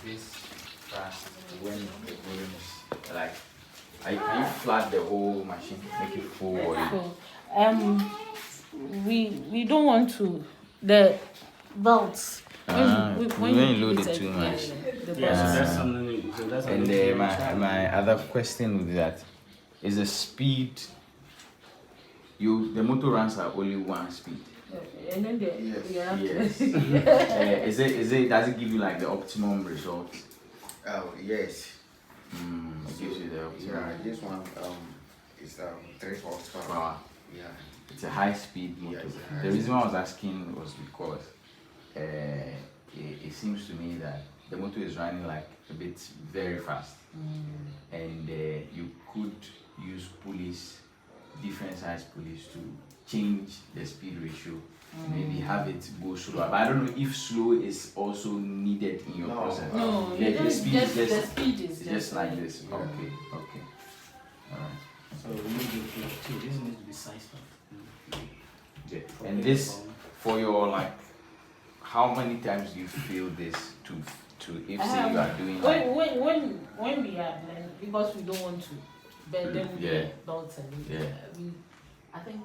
this fast when the volume is like? Can you flood the whole machine, make it full, or we don't want to the belts. When you load it too much. That's something. So that's and my other question with that is the speed. The motor runs at only one speed. And then Yes. Does it give you like the optimum result? Oh yes. It gives you the optimum. Yeah, this one is 3 horsepower. Power. Yeah. It's a high speed motor. Yeah, The reason why I was asking was because it seems to me that the motor is running like a bit very fast, and you could use pulleys, different size pulleys to change the speed ratio. Maybe have it go slower, but I don't know if slow is also needed in your process. No, the speed is just like this. Yeah. Okay. All right. So we need to this needs to be sized up. Yeah. And this for your like, how many times do you feel this to if say you are doing like when we are blending, because we don't want to bend them with the belts and I think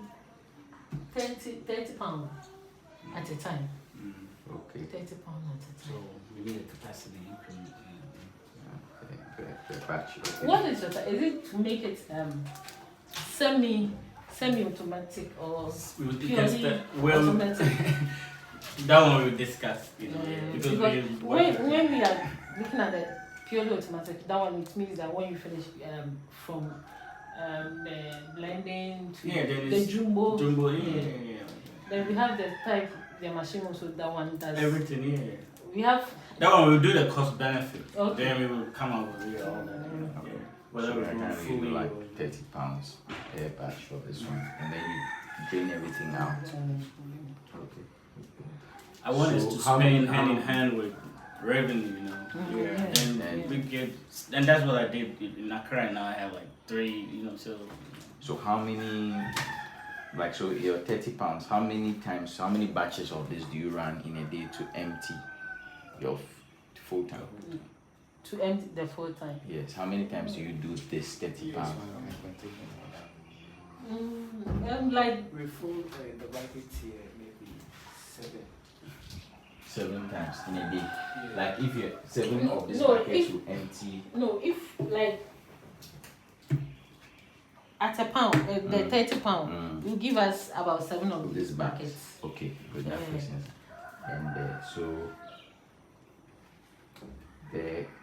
30 pounds at a time. Okay. 30 pounds at a time. So we need a capacity increment. Per batch. Okay. What is it? Is it to make it semi-automatic or purely automatic? That one we will discuss. Because when we are looking at the purely automatic, that one it means that when you finish from the blending to the jumbo. Then we have the type, the machine also, that one does everything. We have that one. We'll do the cost benefit. Okay. Then we will come up with all that. So I can really do like 30 pounds per batch for this one, and then you drain everything out. Okay. I want us to spend hand in hand with revenue, and we get, and that's what I did in Accra. Now I have like 3, So how many, like, so your 30 pounds, how many batches of this do you run in a day to empty your full tank? To empty the full tank? Yes, how many times do you do this 30 pounds? Like we fill the buckets here maybe 7 times in a day. Yeah. Like if you 7 of these buckets you empty. No, if like at a pound, the 30 pound, will give us about 7 of these buckets. Okay, good. That makes sense. And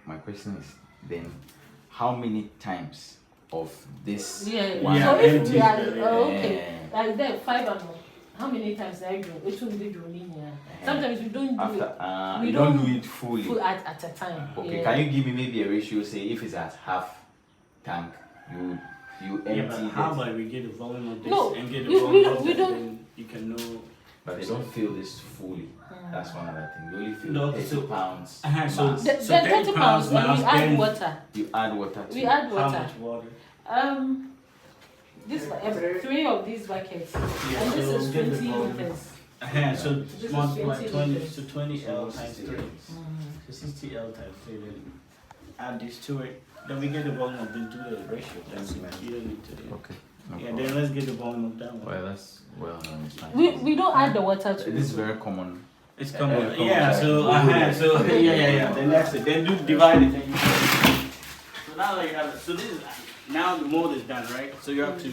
my question is then, how many times of this? So if we are like that 5 and how many times I do? It will be doing here. Sometimes we don't do it. We don't do it fully. Full at a time. Okay, can you give me maybe a ratio? Say if it's at half tank, you empty. But how about we get the volume of this and get the we volume of that, don't. then you can know. But they don't fill this fully. That's one other thing. You only fill 30 pounds. So the 30 pounds, we add water. You add water too. We add water. How much water? This 3 of these buckets, and this is 20 liters. So this multiply 20, so 20 L times 3. So 60 L times 3. Then add this to it. Then we get the volume of this. Do the ratio. That's it. You don't need to do. Okay. Then let's get the volume of that one. Well, that's We don't add the water to it. This is very common. It's common. So then that's it. Then do divide it. So now that you have it. So this is now the mold is done, right? So you have to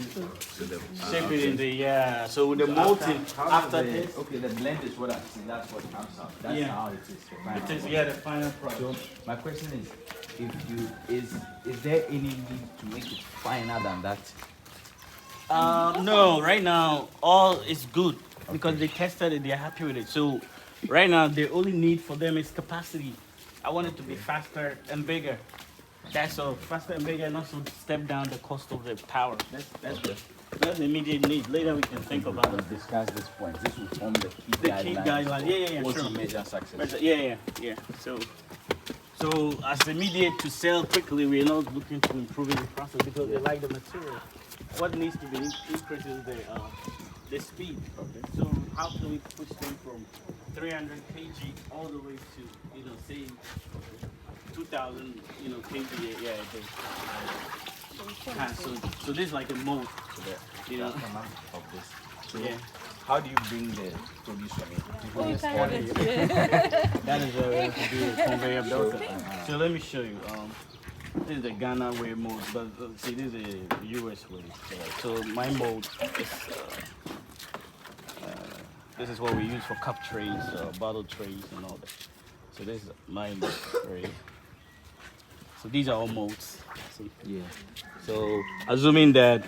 shape it in the So with the mold after this. Okay, the blend is what I see. That's what comes out. That's how it is. It is the final product. So my question is, is there any need to make it finer than that? No, right now all is good because they tested it, they're happy with it. So right now the only need for them is capacity. I want it to be faster and bigger. That's all, faster and bigger, and also step down the cost of the power. That's the immediate need. Later we can think about it. Discuss this point. This will form the key guidelines. Yeah. What's the major success? Yeah. So as immediate to sell quickly, we're not looking to improving the process because they like the material. What needs to be increased is the speed. Okay. So how can we push them from 300 kg all the way to say 2,000, kVA. Yeah, it is. So this is like a mold. So the You know. amount of this. So Yeah. how do you bring the produce from it? Oh, you can have it. That is where we have to do a conveyor belt. So let me show you. This is the Ghana way mold, but see, this is a US way. So my mold is. This is what we use for cup trays, bottle trays, and all that. So this is my mold tray. So these are all molds. See? Yeah. So assuming that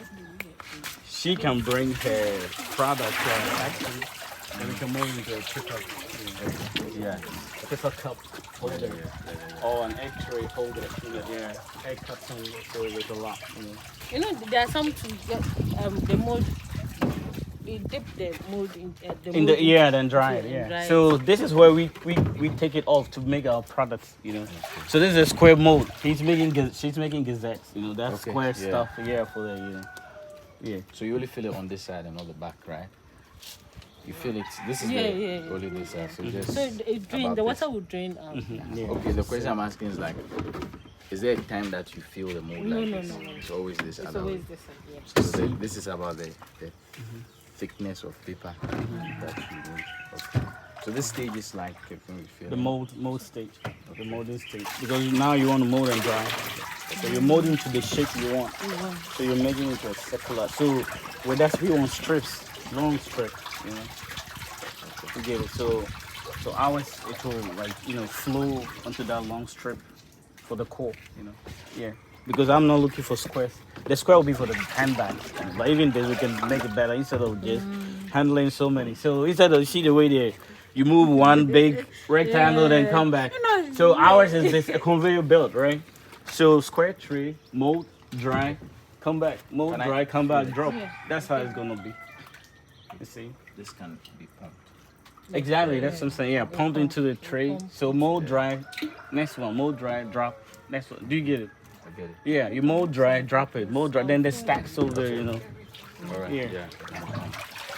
she can bring her product to our factory, then we can move into a paper, Yeah. paper cup holder or an egg tray holder. Egg cups holder. So there's a lot. There are some to get the mold. We dip the mold in the In mold the then dry it. and Yeah. dry it. So this is where we take it off to make our products. So this is a square mold. She's making gazettes. That's Okay, square yeah. stuff. Yeah, for the Yeah. So you only fill it on this side and not the back, right? You feel it. This is Yeah. only this side. So just So it drain. about The this. water will drain out. Yeah. Okay, the question I'm asking is like, is there a time that you feel the mold No, like no, this? no, no. It's always this. It's other always way. this one. So this is about the thickness of paper that you need. Okay. So this stage is like when we feel The mold stage, the molding stage. Because now you want to mold and dry. So you're molding to the shape you want. So you're making it a circular. So with that, we want strips, long strips. You get it. So ours it will flow onto that long strip for the core. Yeah. Because I'm not looking for squares. The square will be for the handbag. But even this, we can make it better instead of just handling so many. So instead of see the way you move one big rectangle, then come back. So ours is this a conveyor belt, right? So square tray, mold, dry, come back, mold, dry, come back, drop. That's how it's gonna be. You see? this can be pumped. Exactly, that's what I'm saying. Yeah, pumped into the tray. So mold, dry, next one, mold, dry, drop, next one. Do you get it? I get it. Yeah, you mold dry, drop it, mold dry, then the stacks over, All right. Yeah. Yeah.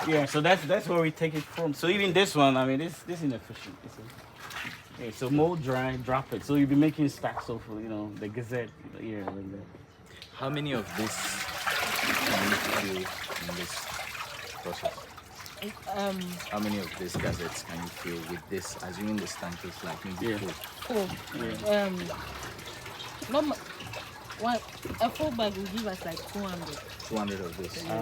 Yeah, so that's where we take it from. So even this one, I mean, this inefficient. You see? Yeah, so mold dry, drop it. So you'll be making stacks of, the gazette. Yeah, like that. How many of this can you feel in this process? How many of these gazettes can you fill with this? Assuming the tank is like maybe full. Normal, a full bag will give us like 200. 200 of this. 200.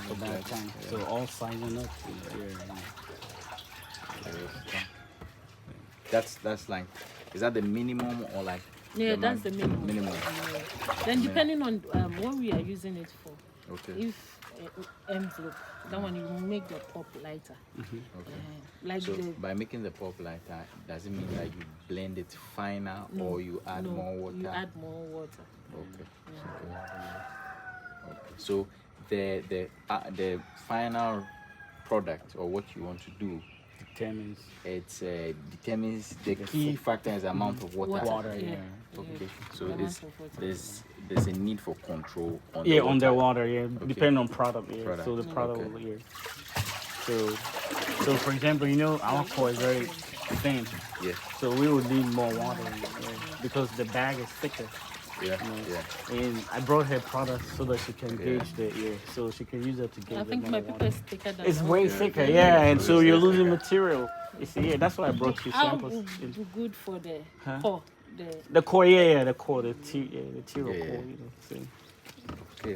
For that time. So all sizing up. That's like, is that the minimum or like? Yeah, that's the minimum. Minimum. Then depending on what we are using it for. Okay. If envelope, that one you make the pop lighter. Okay. So by making the pop lighter, does it mean that you blend it finer or you add more water? You add more water. Okay. Okay. So the final product or what you want to do determines the key factor is the amount of water. Yeah. Okay. So there's a need for control on on the water, depending on product, Product. So the product will So for example, our core is very thin. Yeah. So we would need more water because the bag is thicker. Yeah. And I brought her product so that she can gauge the so she can use it to gauge. I think my paper is thicker than it's way thicker, and so you're losing material. You see, that's why I brought you samples. Would be good for the core. The core, the core, the T-row core. See. Okay.